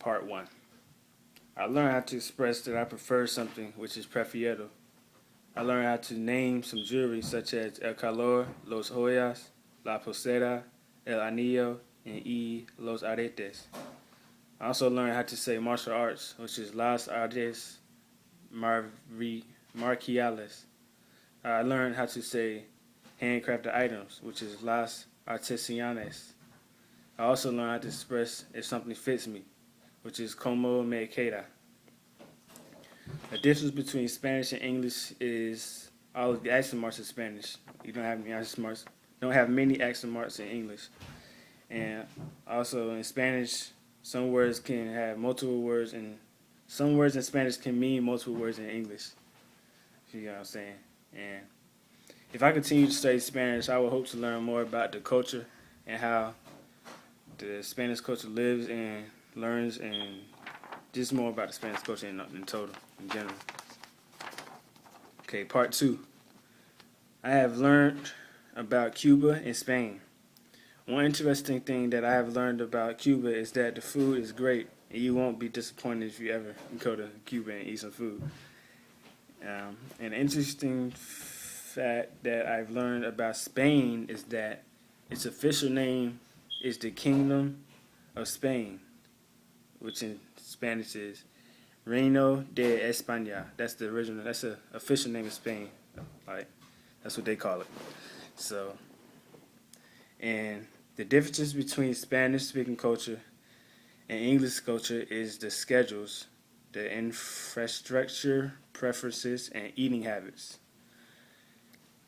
Part 1. I learned how to express that I prefer something, which is prefiero. I learned how to name some jewelry such as el calor, los joyas, la pulsera, el anillo, and los aretes. I also learned how to say martial arts, which is las artes marciales. I learned how to say handcrafted items, which is las artesanas. I also learned how to express if something fits me, which is como me queda. The difference between Spanish and English is all of the accent marks in Spanish. You don't have any accent marks. Don't have many accent marks in English. And also in Spanish, some words can have multiple words, and some words in Spanish can mean multiple words in English. If you know what I'm saying. And if I continue to study Spanish, I would hope to learn more about the culture and how the Spanish culture lives and learns, and just more about the Spanish culture in total, in general. Okay, part 2. I have learned about Cuba and Spain. One interesting thing that I have learned about Cuba is that the food is great, and you won't be disappointed if you ever go to Cuba and eat some food. An interesting fact that I've learned about Spain is that its official name is the Kingdom of Spain, which in Spanish is Reino de España. That's the original. That's the official name of Spain. Like, that's what they call it. So, and the differences between Spanish-speaking culture and English culture is the schedules, the infrastructure, preferences, and eating habits.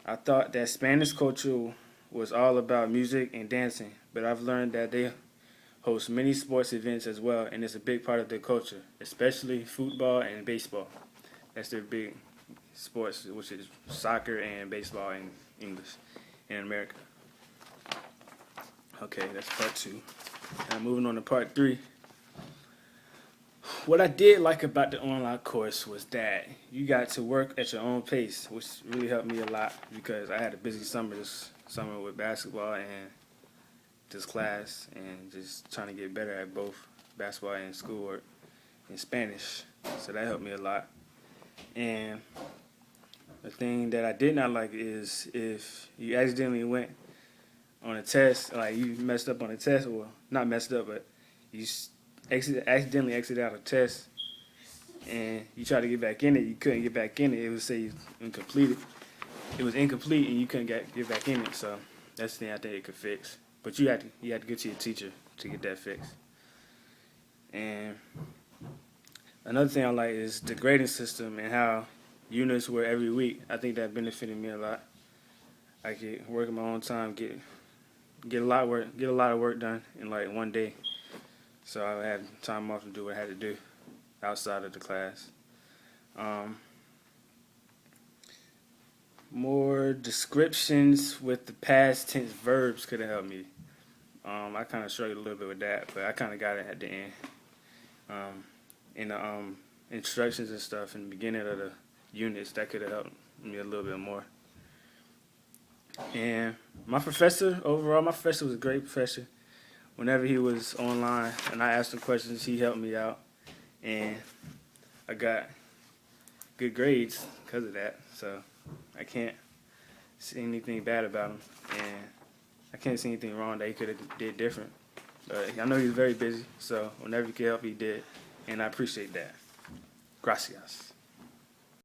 I thought that Spanish culture was all about music and dancing, but I've learned that they host many sports events as well, and it's a big part of their culture, especially football and baseball. That's their big sports, which is soccer and baseball in English in America. Okay, that's part 2. Now moving on to part 3. What I did like about the online course was that you got to work at your own pace, which really helped me a lot because I had a busy summer this summer with basketball and this class, and just trying to get better at both basketball and schoolwork in Spanish. So that helped me a lot. And the thing that I did not like is if you accidentally went on a test, like you messed up on a test, or not messed up, but you accidentally exited out a test, and you tried to get back in it, you couldn't get back in it. It would say incomplete. It was incomplete, and you couldn't get back in it. So that's the thing I think it could fix. But you had to go to your teacher to get that fixed. And another thing I like is the grading system and how units were every week. I think that benefited me a lot. I could work in my own time, get a lot of work done in like one day. So I had time off to do what I had to do outside of the class. More descriptions with the past tense verbs could have helped me. I kind of struggled a little bit with that, but I kind of got it at the end. In the instructions and stuff in the beginning of the units, that could have helped me a little bit more. And my professor was a great professor. Whenever he was online and I asked him questions, he helped me out. And I got good grades because of that. So I can't see anything bad about him. And I can't see anything wrong that he could have did different. But I know he was very busy, so whenever he could help, he did. And I appreciate that. Gracias.